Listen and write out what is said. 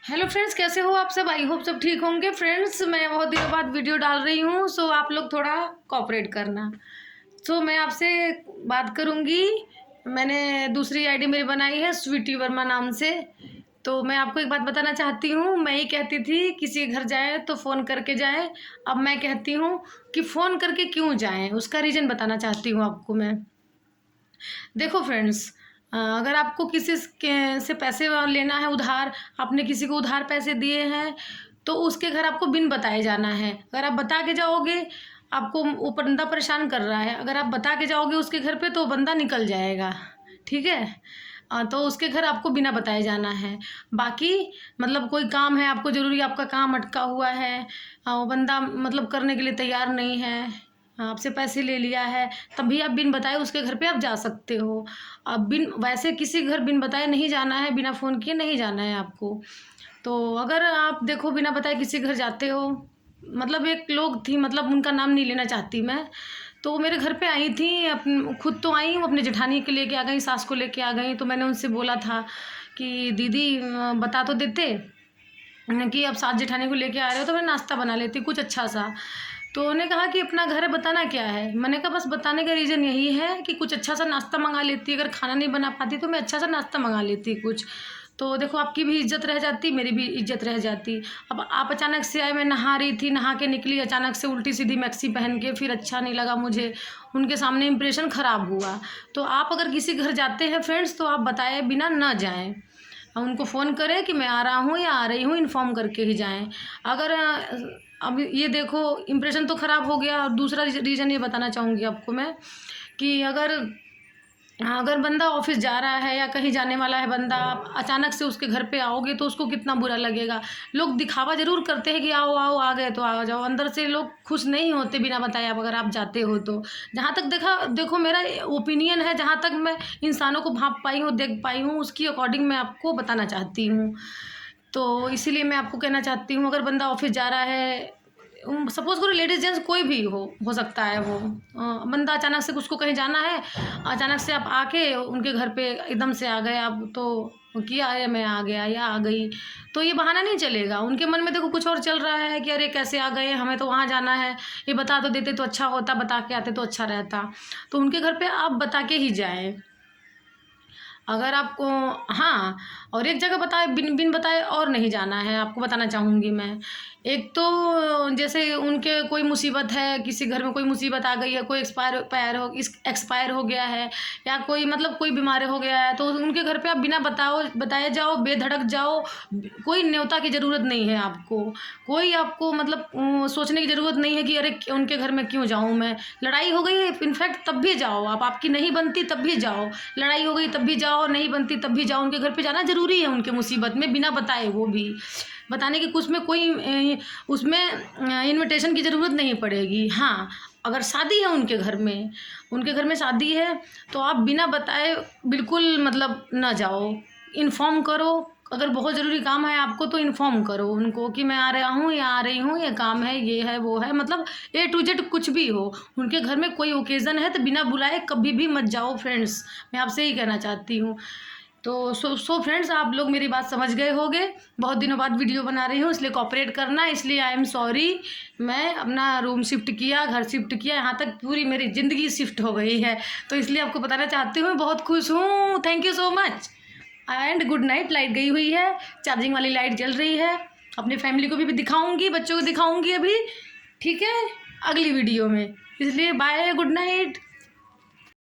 Hello friends, कैसे हो आप सब? आई होप सब ठीक होंगे। फ्रेंड्स, मैं बहुत दिनों बाद वीडियो डाल रही हूँ, सो आप लोग थोड़ा कोऑपरेट करना। सो मैं आपसे बात करूँगी। मैंने दूसरी आईडी मेरी बनाई है स्वीटी वर्मा नाम से। तो मैं आपको एक बात बताना चाहती हूँ। मैं ही कहती थी किसी के घर जाएँ तो फ़ोन करके जाएँ। अब मैं कहती हूँ कि फ़ोन करके क्यों जाएँ, उसका रीज़न बताना चाहती हूँ आपको मैं। देखो फ्रेंड्स, अगर आपको किसी से पैसे लेना है उधार, आपने किसी को उधार पैसे दिए हैं, तो उसके घर आपको बिन बताए जाना है। अगर आप बता के जाओगे, आपको वो बंदा परेशान कर रहा है, अगर आप बता के जाओगे उसके घर पे तो वो बंदा निकल जाएगा। ठीक है? तो उसके घर आपको बिना बताए जाना है। बाकी मतलब कोई काम है आपको ज़रूरी, आपका काम अटका हुआ है, वो बंदा मतलब करने के लिए तैयार नहीं है, आपसे पैसे ले लिया है, तब भी आप बिन बताए उसके घर पे आप जा सकते हो। अब बिन वैसे किसी घर बिन बताए नहीं जाना है, बिना फ़ोन किए नहीं जाना है आपको। तो अगर आप देखो बिना बताए किसी घर जाते हो, मतलब एक लोग थी, मतलब उनका नाम नहीं लेना चाहती मैं, तो वो मेरे घर पे आई थी। खुद तो आई, वो अपने जेठानी को लेके आ गई, सास को लेके आ गई। तो मैंने उनसे बोला था कि दीदी बता तो देते कि अब सास जेठानी को लेके आ रहे हो तो मैं नाश्ता बना लेती कुछ अच्छा सा। तो उन्होंने कहा कि अपना घर है, बताना क्या है। मैंने कहा बस बताने का रीज़न यही है कि कुछ अच्छा सा नाश्ता मंगा लेती, अगर खाना नहीं बना पाती तो मैं अच्छा सा नाश्ता मंगा लेती कुछ। तो देखो आपकी भी इज्जत रह जाती, मेरी भी इज्जत रह जाती। अब आप अचानक से आए, मैं नहा रही थी, नहा के निकली, अचानक से उल्टी सीधी मैक्सी पहन के, फिर अच्छा नहीं लगा मुझे, उनके सामने इंप्रेशन ख़राब हुआ। तो आप अगर किसी घर जाते हैं फ्रेंड्स, तो आप बताए बिना ना जाएँ। उनको फ़ोन करें कि मैं आ रहा हूँ या आ रही हूँ, इन्फॉर्म करके ही जाएँ। अगर अब ये देखो इम्प्रेशन तो ख़राब हो गया। और दूसरा रीज़न ये बताना चाहूँगी आपको मैं कि अगर बंदा ऑफिस जा रहा है या कहीं जाने वाला है बंदा, आप अचानक से उसके घर पे आओगे तो उसको कितना बुरा लगेगा। लोग दिखावा ज़रूर करते हैं कि आओ आओ आ गए तो आ जाओ, अंदर से लोग खुश नहीं होते बिना बताए आप अगर आप जाते हो तो। जहाँ तक देखो मेरा ओपिनियन है, जहाँ तक मैं इंसानों को भांप पाई हूँ, देख पाई हूँ, उसकी अकॉर्डिंग मैं आपको बताना चाहती हूँ। तो इसीलिए मैं आपको कहना चाहती हूँ, अगर बंदा ऑफिस जा रहा है, सपोज़ करो लेडीज़ जेंट्स कोई भी हो सकता है वो, बंदा अचानक से उसको कहीं जाना है, अचानक से आप आके उनके घर पे एकदम से आ गए, आप तो किया है मैं आ गया या आ गई, तो ये बहाना नहीं चलेगा। उनके मन में देखो कुछ और चल रहा है कि अरे कैसे आ गए, हमें तो वहाँ जाना है, ये बता तो देते तो अच्छा होता, बता के आते तो अच्छा रहता। तो उनके घर पे आप बता के ही जाएँ। अगर आपको, हाँ, और एक जगह बताए बिन बिन बताए और नहीं जाना है, आपको बताना चाहूँगी मैं। एक तो जैसे उनके कोई मुसीबत है, किसी घर में कोई मुसीबत आ गई है, कोई एक्सपायर हो गया है, या कोई मतलब कोई बीमार हो गया है, तो उनके घर पे आप बिना बताए जाओ, बेधड़क जाओ। कोई न्योता की ज़रूरत नहीं है आपको, कोई आपको मतलब सोचने की ज़रूरत नहीं है कि अरे उनके घर में क्यों जाऊँ मैं। लड़ाई हो गई है इनफैक्ट तब भी जाओ आप, आपकी नहीं बनती तब भी जाओ, लड़ाई हो गई तब भी जाओ, नहीं बनती तब भी जाओ। उनके घर पे जाना ज़रूरी है उनके मुसीबत में, बिना बताए, वो भी बताने की कुछ में कोई उसमें इन्विटेशन की ज़रूरत नहीं पड़ेगी। हाँ, अगर शादी है उनके घर में शादी है, तो आप बिना बताए बिल्कुल मतलब ना जाओ, इन्फॉर्म करो। अगर बहुत ज़रूरी काम है आपको तो इन्फॉर्म करो उनको कि मैं आ रहा हूँ या आ रही हूँ, ये काम है, ये है, वो है, मतलब ए टू जेड कुछ भी हो। उनके घर में कोई ओकेज़न है तो बिना बुलाए कभी भी मत जाओ फ्रेंड्स, मैं आपसे यही कहना चाहती हूँ। तो सो फ्रेंड्स, आप लोग मेरी बात समझ गए होंगे। बहुत दिनों बाद वीडियो बना रही हूँ, इसलिए कोऑपरेट करना, इसलिए आई एम सॉरी। मैं अपना रूम शिफ्ट किया, घर शिफ्ट किया, यहाँ तक पूरी मेरी ज़िंदगी शिफ्ट हो गई है, तो इसलिए आपको बताना चाहती हूँ। बहुत खुश हूँ, thank you so much and good night. Light गई हुई है, चार्जिंग वाली लाइट जल रही है। अपनी फैमिली को भी दिखाऊंगी, बच्चों को दिखाऊंगी अभी, ठीक है, अगली वीडियो में। इसलिए बाय, गुड नाइट।